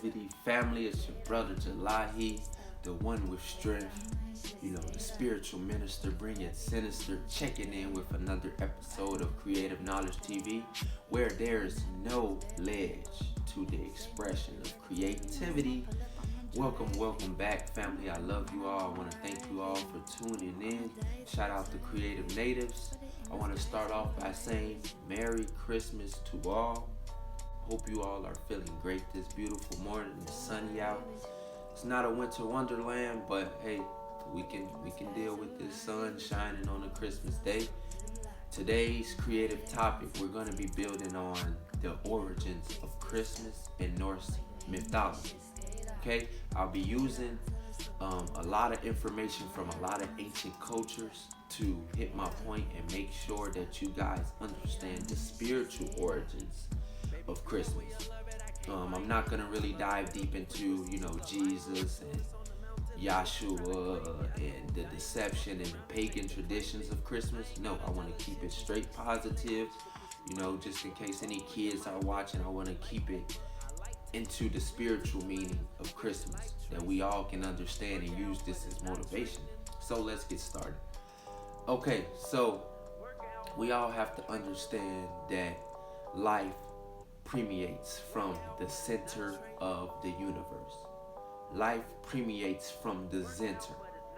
Creativity family. It's your brother Jalahi, the one with strength. You know, the spiritual minister, bringing sinister, checking in with another episode of Creative Knowledge TV, where there's no ledge to the expression of creativity. Welcome back, family. I love you all. I want to thank you all for tuning in. Shout out to Creative Natives. I want to start off by saying Merry Christmas to all. Hope you all are feeling great this beautiful morning. It's sunny out. It's not a winter wonderland, but hey, we can deal with this sun shining on a Christmas day. Today's creative topic, we're going to be building on the origins of Christmas in Norse mythology. Okay, I'll be using a lot of information from a lot of ancient cultures to hit my point and make sure that you guys understand the spiritual origins of Christmas. I'm not gonna really dive deep into, Jesus and Yahshua and the deception and the pagan traditions of Christmas. No, I want to keep it straight positive. Just in case any kids are watching, I want to keep it into the spiritual meaning of Christmas that we all can understand and use this as motivation. So let's get started. Okay, so we all have to understand that life permeates from the center of the universe. Life permeates from the center.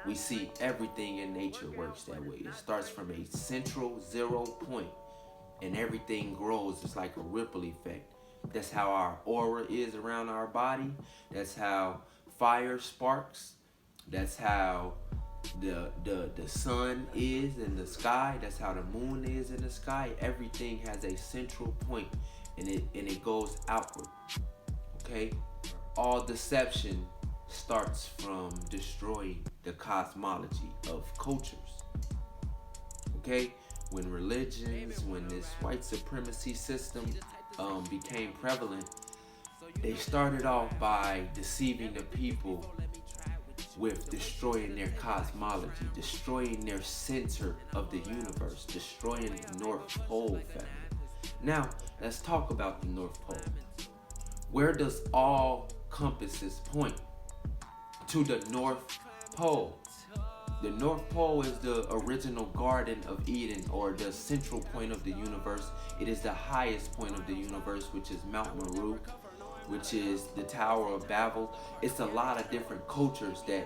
We see everything in nature works that way. It starts from a central 0 point and everything grows. It's like a ripple effect. That's how our aura is around our body. That's how fire sparks. That's how the sun is in the sky. That's how the moon is in the sky. Everything has a central point and it goes outward. Okay? All deception starts from destroying the cosmology of cultures. Okay? When religions, when this white supremacy system became prevalent, they started off by deceiving the people with destroying their cosmology, destroying their center of the universe, destroying the North Pole family. Now, let's talk about the North Pole. Where does all compasses point? To the North Pole. The North Pole is the original Garden of Eden, or the central point of the universe. It is the highest point of the universe, which is Mount Meru, which is the Tower of Babel. It's a lot of different cultures that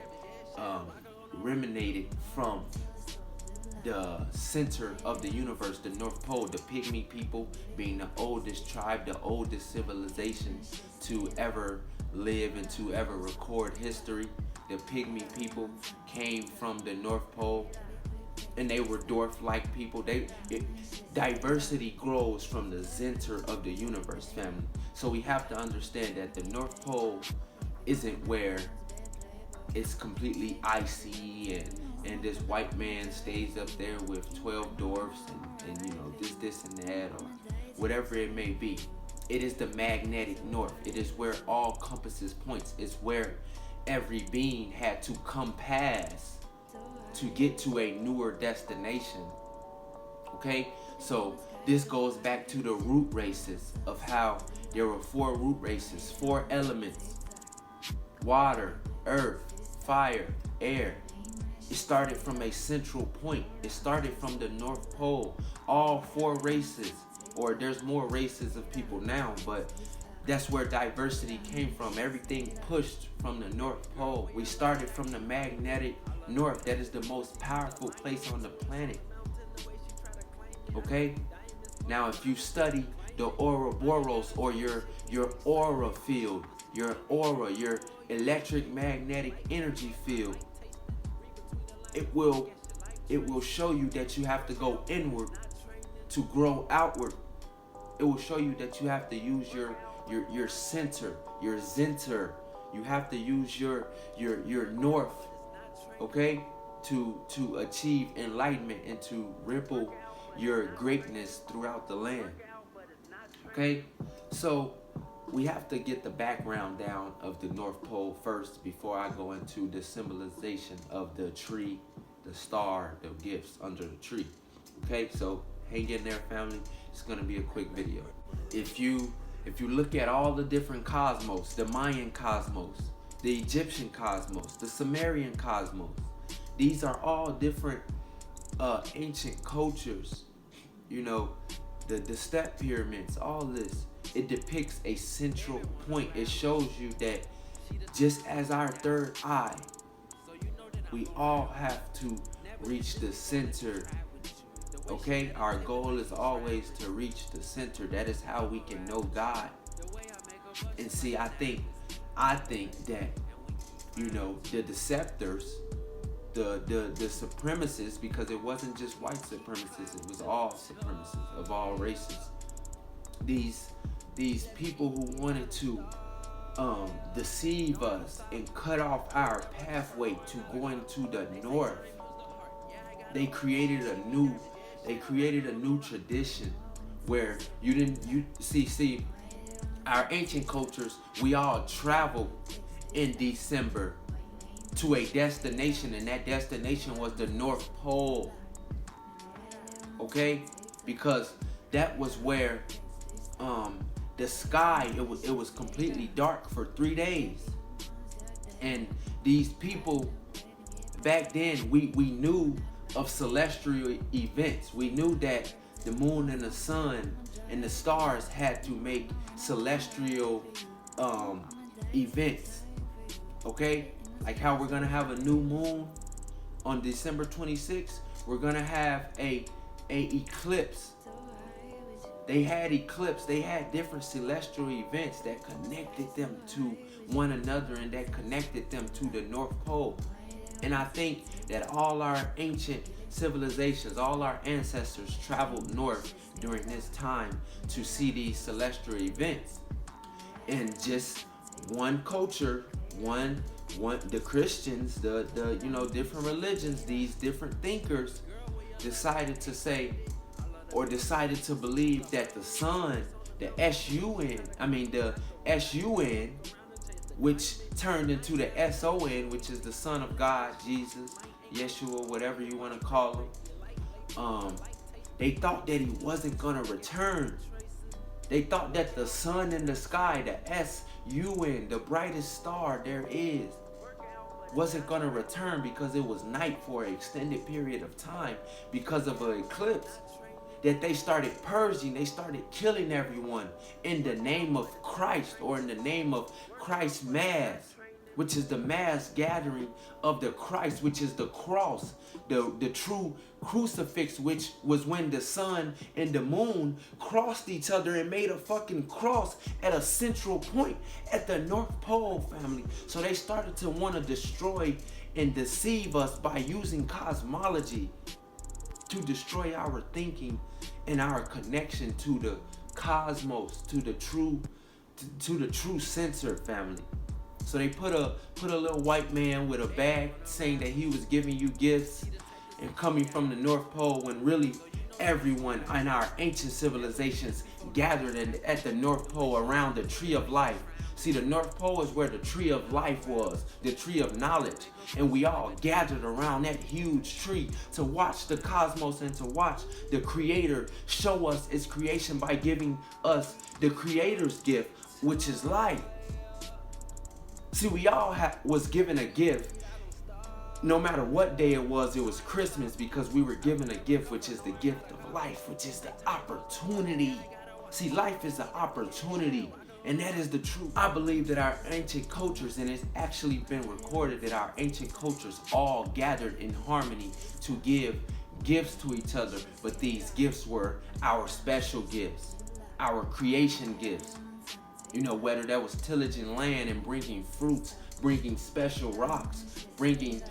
emanated from the center of the universe, the North Pole. The Pygmy people being the oldest tribe, the oldest civilization to ever live and to ever record history. The Pygmy people came from the North Pole, and they were dwarf-like people. Diversity grows from the center of the universe, family. So we have to understand that the North Pole isn't where it's completely icy and this white man stays up there with 12 dwarfs and this and that, or whatever it may be. It is the magnetic north. It is where all compasses points. It's where every being had to compass to get to a newer destination. Okay, so this goes back to the root races of how there were 4 root races, 4 elements: water, earth, fire, air. It started from a central point. It started from the North Pole. All 4 races, or there's more races of people now, but that's where diversity came from. Everything pushed from the North Pole. We started from the magnetic north. That is the most powerful place on the planet. Okay? Now, if you study the Ouroboros, or your aura field, your aura, your electric magnetic energy field, it will show you that you have to go inward to grow outward. It will show you that you have to use your center, your center. You have to use your north, okay, to achieve enlightenment and to ripple your greatness throughout the land. Okay, so we have to get the background down of the North Pole first before I go into the symbolization of the tree, the star, the gifts under the tree. Okay, so hang in there, family. It's gonna be a quick video. If you If you look at all the different cosmos, the Mayan cosmos, the Egyptian cosmos, the Sumerian cosmos, these are all different ancient cultures. You know, the step pyramids, all this, it depicts a central point. It shows you that just as our third eye, we all have to reach the center. Okay, our goal is always to reach the center. That is how we can know God. And see, I think that, you know, the deceptors, the supremacists, because it wasn't just white supremacists, it was all supremacists of all races. These people who wanted to deceive us and cut off our pathway to going to the north. They created a new tradition where you see our ancient cultures, we all traveled in December to a destination, and that destination was the North Pole. Okay? Because that was where the sky, it was completely dark for 3 days. And these people back then, we knew of celestial events. We knew that the moon and the sun and the stars had to make celestial events. Okay? Like how we're gonna have a new moon on December 26th, we're gonna have a eclipse. They had different celestial events that connected them to one another and that connected them to the North Pole. And I think that all our ancient civilizations, all our ancestors traveled north during this time to see these celestial events. And just one culture, the Christians, the you know, different religions, these different thinkers decided to say, or decided to believe that the sun, the S-U-N, which turned into the S-O-N, which is the Son of God, Jesus, Yeshua, whatever you want to call him. They thought that he wasn't going to return. They thought that the sun in the sky, the S-U-N, the brightest star there is, wasn't going to return because it was night for an extended period of time because of an eclipse. That they started purging, they started killing everyone in the name of Christ, or in the name of Christ's Mass, which is the mass gathering of the Christ, which is the cross, the true crucifix, which was when the sun and the moon crossed each other and made a fucking cross at a central point at the North Pole, family. So they started to want to destroy and deceive us by using cosmology to destroy our thinking and our connection to the cosmos, to the true center, family. So they put a little white man with a bag saying that he was giving you gifts and coming from the North Pole, when really everyone in our ancient civilizations gathered at the North Pole around the tree of life. See, the North Pole is where the tree of life was, the tree of knowledge. And we all gathered around that huge tree to watch the cosmos and to watch the Creator show us its creation by giving us the Creator's gift, which is life. See, we all was given a gift. No matter what day it was Christmas, because we were given a gift, which is the gift of life, which is the opportunity. See, life is an opportunity. And that is the truth. I believe that our ancient cultures, and it's actually been recorded that our ancient cultures all gathered in harmony to give gifts to each other. But these gifts were our special gifts, our creation gifts. You know, whether that was tillaging land and bringing fruits, bringing special rocks, bringing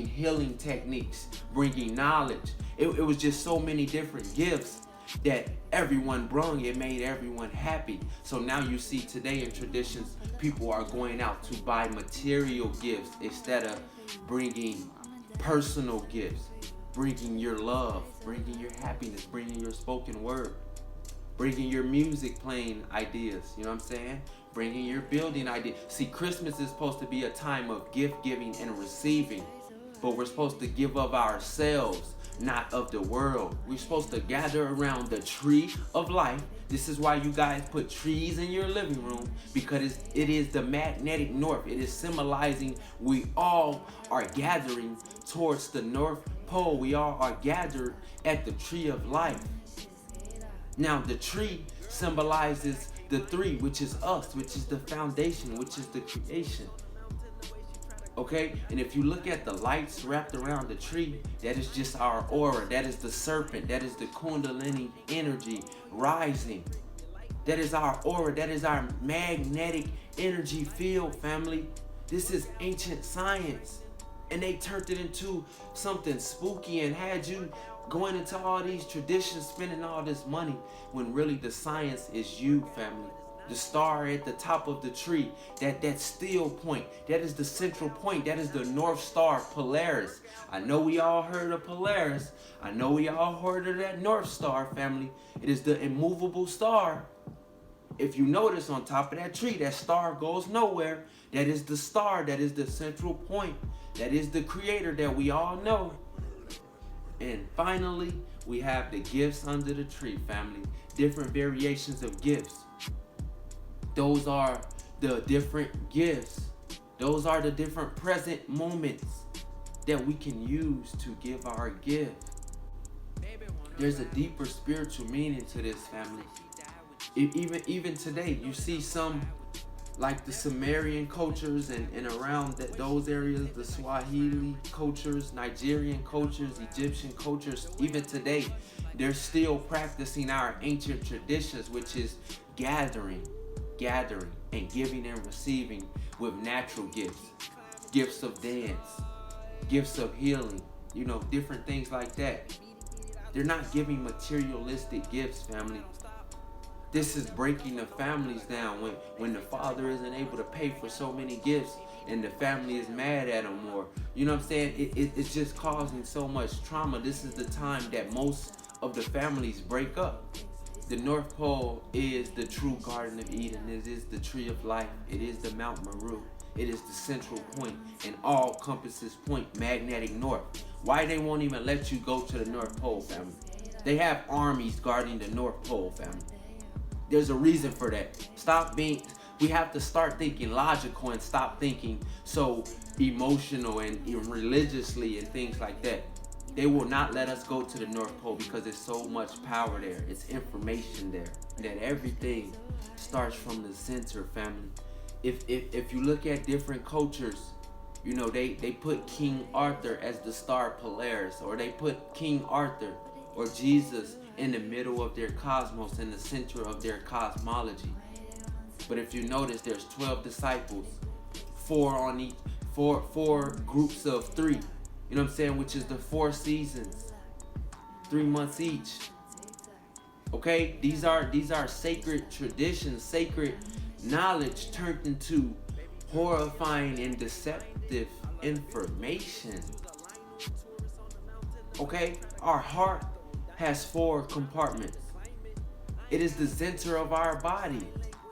healing techniques, bringing knowledge. It was just so many different gifts that everyone brung. It made everyone happy. So now you see today in traditions, people are going out to buy material gifts instead of bringing personal gifts, bringing your love, bringing your happiness, bringing your spoken word, bringing your music playing ideas, you know what I'm saying? Bringing your building ideas. See, Christmas is supposed to be a time of gift giving and receiving, but we're supposed to give of ourselves not of the world. We're supposed to gather around the tree of life. This is why you guys put trees in your living room, because it is the magnetic north. It is symbolizing we all are gathering towards the North Pole. We all are gathered at the tree of life. Now the tree symbolizes the three, which is us, which is the foundation, which is the creation. Okay, and if you look at the lights wrapped around the tree, that is just our aura. That is the serpent. That is the Kundalini energy rising. That is our aura. That is our magnetic energy field, family. This is ancient science. And they turned it into something spooky and had you going into all these traditions, spending all this money, when really the science is you, family. The star at the top of the tree, that still point, that is the central point. That is the North Star, Polaris. I know we all heard of Polaris. I know we all heard of that North Star, family. It is the immovable star. If you notice, on top of that tree, that star goes nowhere. That is the star. That is the central point. That is the creator that we all know. And finally, we have the gifts under the tree, family. Different variations of gifts. Those are the different gifts. Those are the different present moments that we can use to give our gift. There's a deeper spiritual meaning to this, family. Even today, you see some, like the Sumerian cultures and around those areas, the Swahili cultures, Nigerian cultures, Egyptian cultures, even today, they're still practicing our ancient traditions, which is gathering and giving and receiving with natural gifts of dance, gifts of healing, different things like that. They're not giving materialistic gifts, family. This is breaking the families down when the father isn't able to pay for so many gifts and the family is mad at him, or you know what I'm saying? It's just causing so much trauma. This is the time that most of the families break up. The North Pole is the true Garden of Eden. It is the tree of life. It is the Mount Meru. It is the central point and all compasses point, magnetic north. Why they won't even let you go to the North Pole, family? They have armies guarding the North Pole, family. There's a reason for that. We have to start thinking logical and stop thinking so emotional and religiously and things like that. They will not let us go to the North Pole because there's so much power there. It's information there. That everything starts from the center, family. If you look at different cultures, they put King Arthur as the star Polaris, or they put King Arthur or Jesus in the middle of their cosmos, in the center of their cosmology. But if you notice, there's 12 disciples, 4 groups of 3. You know what I'm saying? Which is the 4 seasons, 3 months each. Okay? These are sacred traditions, sacred knowledge turned into horrifying and deceptive information. Okay? Our heart has 4 compartments. It is the center of our body.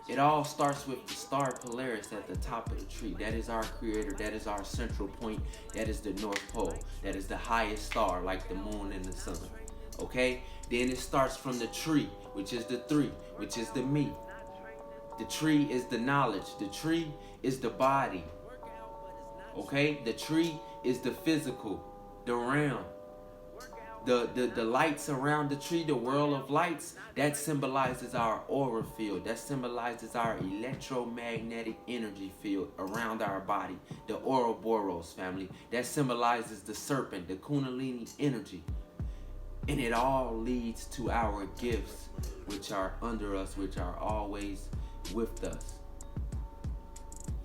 It all starts with the star Polaris at the top of the tree. That is our creator. That is our central point. That is the North Pole. That is the highest star, like the moon and the sun. Okay? Then it starts from the tree, which is the 3, which is the me. The tree is the knowledge. The tree is the body. Okay? The tree is the physical, the realm. The lights around the tree, the world of lights, that symbolizes our aura field. That symbolizes our electromagnetic energy field around our body. The Ouroboros, family. That symbolizes the serpent, the Kundalini energy. And it all leads to our gifts, which are under us, which are always with us.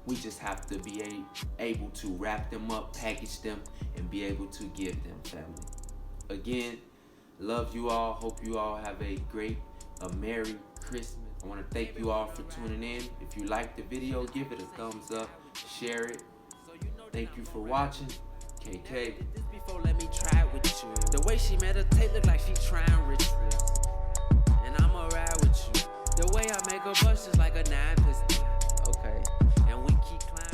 We just have to be able to wrap them up, package them, and be able to give them, family. Again, love you all. Hope you all have a Merry Christmas. I want to thank you all for tuning in. If you liked the video, give it a thumbs up, share it. Thank you for watching. KK. Before, let me try with you. The way she meditate look like she trying rituals. And I'ma ride with you. The way I make her bust is like a 9 pistol. Okay. And we keep climbing.